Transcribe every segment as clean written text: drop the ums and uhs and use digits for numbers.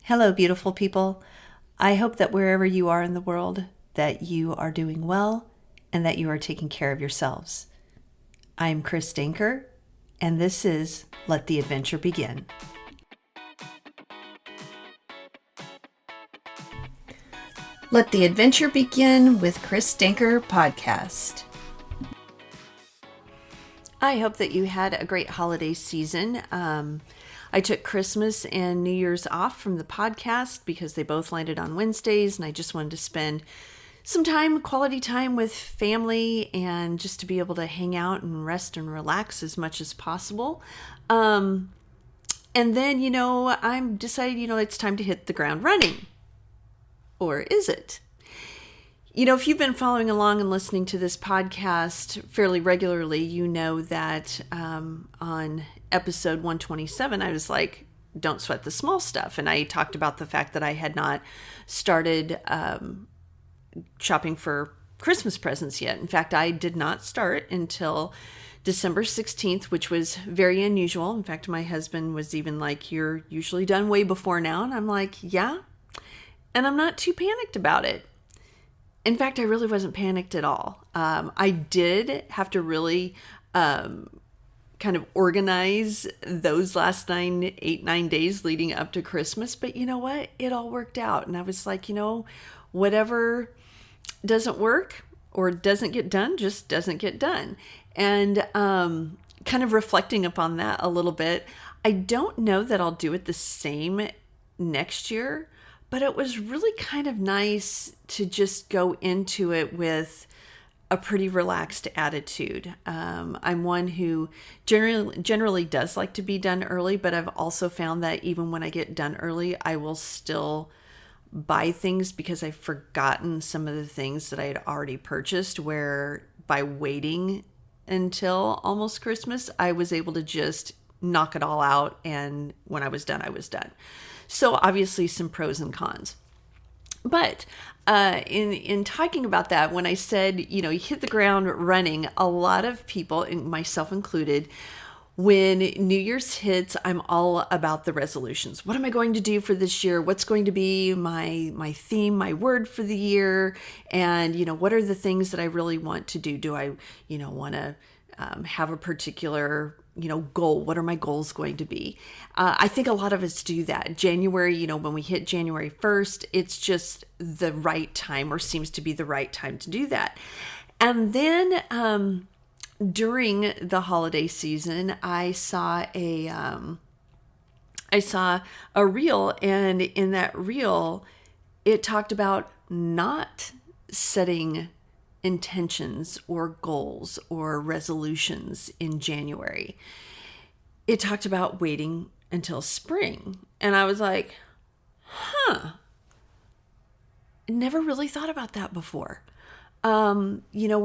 Hello, beautiful people. I hope that wherever you are in the world, that you are doing well and that you are taking care of yourselves. I'm Chris Danker, and this is Let the Adventure Begin. Let the Adventure Begin with Chris Danker podcast. I hope that you had a great holiday season. I took Christmas and New Year's off from the podcast because they both landed on Wednesdays, and I just wanted to spend some time, quality time with family, and just to be able to hang out and rest and relax as much as possible. And then, I'm decided, it's time to hit the ground running. Or is it? If you've been following along and listening to this podcast fairly regularly, you know that on episode 127, I was like, don't sweat the small stuff. And I talked about the fact that I had not started shopping for Christmas presents yet. In fact, I did not start until December 16th, which was very unusual. In fact, my husband was even like, you're usually done way before now. And I'm like, yeah. And I'm not too panicked about it. In fact, I really wasn't panicked at all. I did have to really kind of organize those last 9 days leading up to Christmas. But you know what? It all worked out. And I was like, whatever doesn't work or doesn't get done, just doesn't get done. And kind of reflecting upon that a little bit, I don't know that I'll do it the same next year. But it was really kind of nice to just go into it with a pretty relaxed attitude. I'm one who generally does like to be done early, but I've also found that even when I get done early, I will still buy things because I've forgotten some of the things that I had already purchased, where by waiting until almost Christmas, I was able to just knock it all out. And when I was done, I was done. So obviously some pros and cons. But in talking about that, when I said, you hit the ground running, a lot of people, myself included, when New Year's hits, I'm all about the resolutions. What am I going to do for this year? What's going to be my theme, my word for the year? And, what are the things that I really want to do? Do I, want to have a particular goal? What are my goals going to be? I think a lot of us do that. January, when we hit January 1st, it's just the right time, or seems to be the right time to do that. And then during the holiday season, I saw a reel, and in that reel, it talked about not setting intentions or goals or resolutions in January. It talked about waiting until spring. And I was like, never really thought about that before. When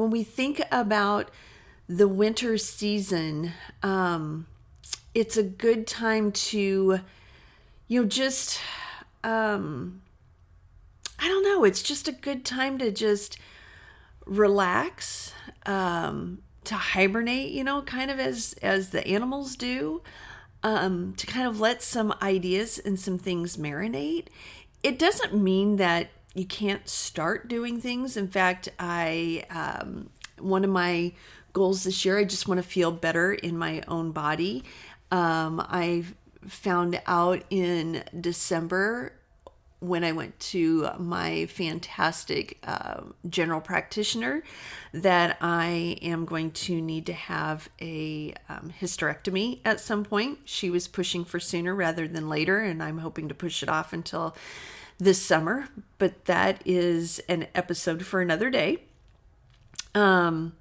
we think about the winter season, it's a good time to, just, I don't know, it's just a good time to just relax, to hibernate, kind of as the animals do, to kind of let some ideas and some things marinate. It doesn't mean that you can't start doing things. In fact, one of my goals this year, I just want to feel better in my own body. I found out in December, when I went to my fantastic general practitioner, that I am going to need to have a hysterectomy at some point. She was pushing for sooner rather than later, and I'm hoping to push it off until this summer. But that is an episode for another day. But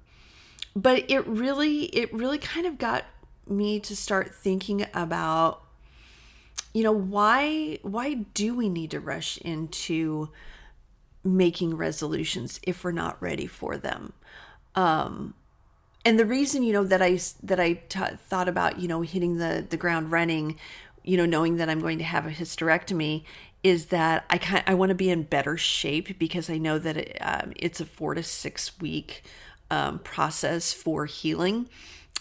it really kind of got me to start thinking about, why do we need to rush into making resolutions if we're not ready for them? And the reason, that I thought about, hitting the ground running, knowing that I'm going to have a hysterectomy, is that I want to be in better shape, because I know that it's a 4 to 6 week process for healing.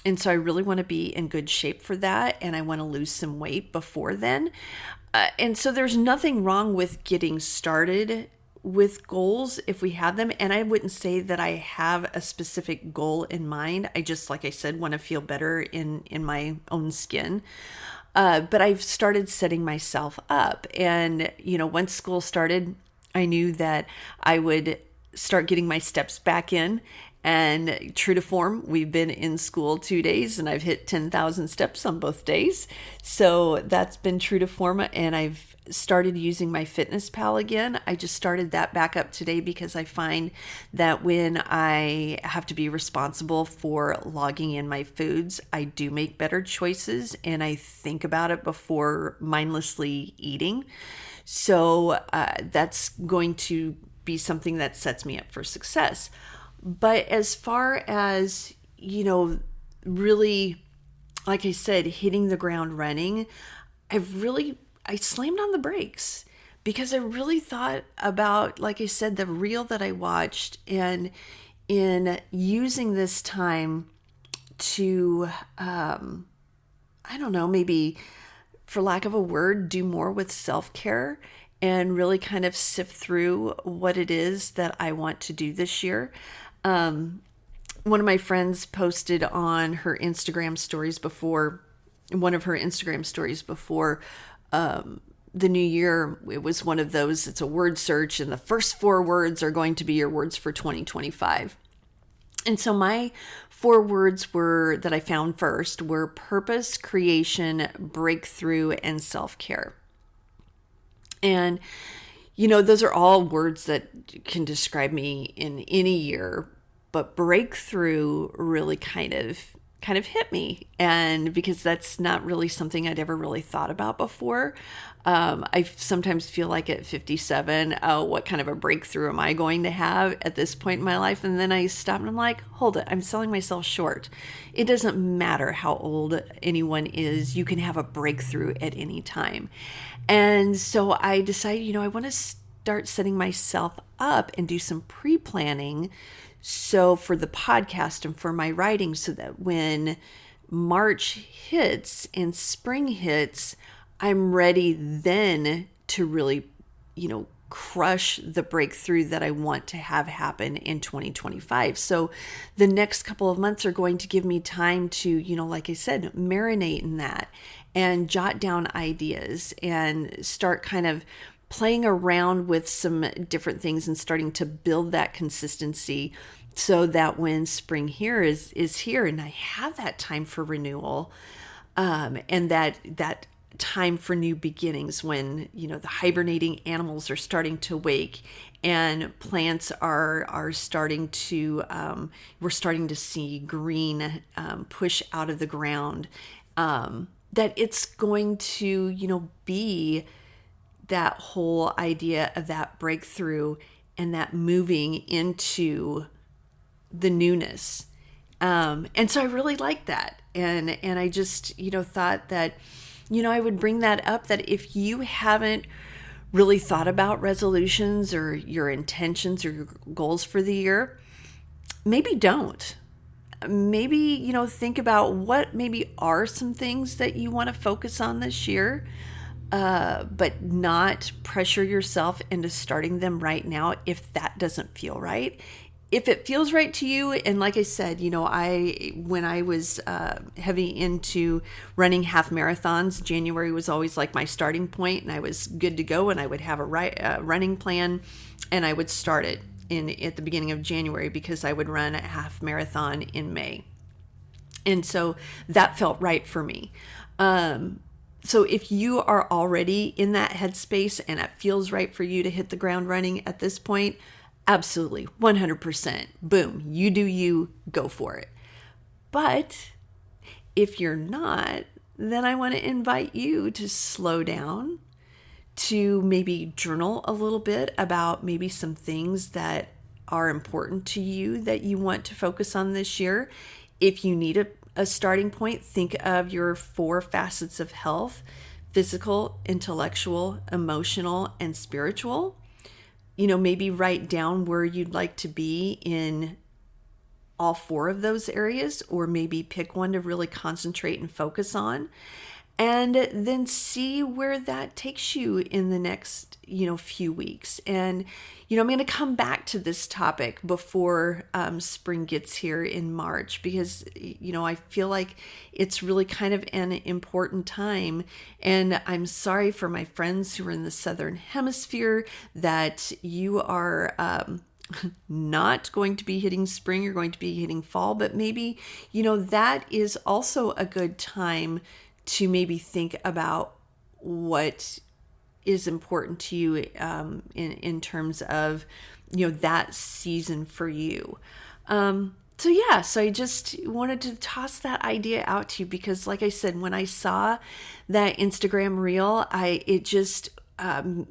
And so I really want to be in good shape for that. And I want to lose some weight before then. And so there's nothing wrong with getting started with goals if we have them. And I wouldn't say that I have a specific goal in mind. I just, like I said, want to feel better in my own skin. But I've started setting myself up. And, once school started, I knew that I would start getting my steps back in. And true to form, we've been in school 2 days and I've hit 10,000 steps on both days. So that's been true to form. And I've started using my Fitness Pal again. I just started that back up today because I find that when I have to be responsible for logging in my foods, I do make better choices and I think about it before mindlessly eating. So that's going to be something that sets me up for success. But as far as, really, like I said, hitting the ground running, I slammed on the brakes because I really thought about, like I said, the reel that I watched, and in using this time to, I don't know, maybe for lack of a word, do more with self-care and really kind of sift through what it is that I want to do this year. One of my friends posted on her Instagram stories before, one of her Instagram stories before the new year. It was one of those, it's a word search and the first 4 words are going to be your words for 2025. And so my 4 words that I found first were purpose, creation, breakthrough, and self-care. And those are all words that can describe me in any year, but breakthrough really kind of hit me. And because that's not really something I'd ever really thought about before. I sometimes feel like at 57, what kind of a breakthrough am I going to have at this point in my life? And then I stop and I'm like, hold it, I'm selling myself short. It doesn't matter how old anyone is, you can have a breakthrough at any time. And so I decided, I want to start setting myself up and do some pre-planning. So for the podcast and for my writing, so that when March hits and spring hits, I'm ready then to really, crush the breakthrough that I want to have happen in 2025. So the next couple of months are going to give me time to, like I said, marinate in that and jot down ideas and start kind of playing around with some different things and starting to build that consistency so that when spring here is here and I have that time for renewal, and that time for new beginnings when, the hibernating animals are starting to wake and plants are starting to, we're starting to see green push out of the ground, that it's going to, be that whole idea of that breakthrough and that moving into the newness. And so I really like that. And I just, thought that, I would bring that up, that if you haven't really thought about resolutions or your intentions or your goals for the year, maybe don't. Maybe, think about what maybe are some things that you want to focus on this year, but not pressure yourself into starting them right now if that doesn't feel right. If it feels right to you, and like I said, when I was heavy into running half marathons, January was always like my starting point, and I was good to go, and I would have a running plan, and I would start it at the beginning of January because I would run a half marathon in May, and so that felt right for me. So if you are already in that headspace and it feels right for you to hit the ground running at this point, absolutely, 100%. Boom, you do you, go for it. But if you're not, then I want to invite you to slow down, to maybe journal a little bit about maybe some things that are important to you that you want to focus on this year. If you need a starting point, think of your 4 facets of health: physical, intellectual, emotional, and spiritual. Maybe write down where you'd like to be in all 4 of those areas, or maybe pick one to really concentrate and focus on. and then see where that takes you in the next, few weeks. And, I'm going to come back to this topic before spring gets here in March, because, I feel like it's really kind of an important time. And I'm sorry for my friends who are in the Southern Hemisphere that you are not going to be hitting spring, you're going to be hitting fall, but maybe, that is also a good time to maybe think about what is important to you in terms of, that season for you. So I just wanted to toss that idea out to you because, like I said, when I saw that Instagram reel, it just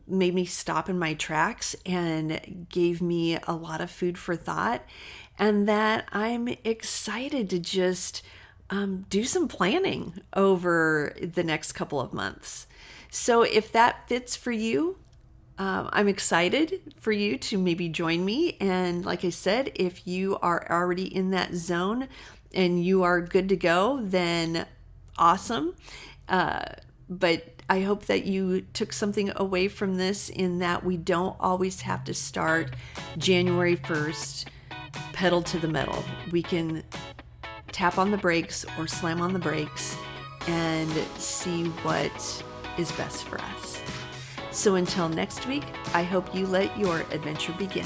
made me stop in my tracks and gave me a lot of food for thought, and that I'm excited to just do some planning over the next couple of months. So if that fits for you, I'm excited for you to maybe join me. And like I said, if you are already in that zone and you are good to go, then awesome. But I hope that you took something away from this, in that we don't always have to start January 1st, pedal to the metal. We can tap on the brakes or slam on the brakes and see what is best for us. So until next week, I hope you let your adventure begin.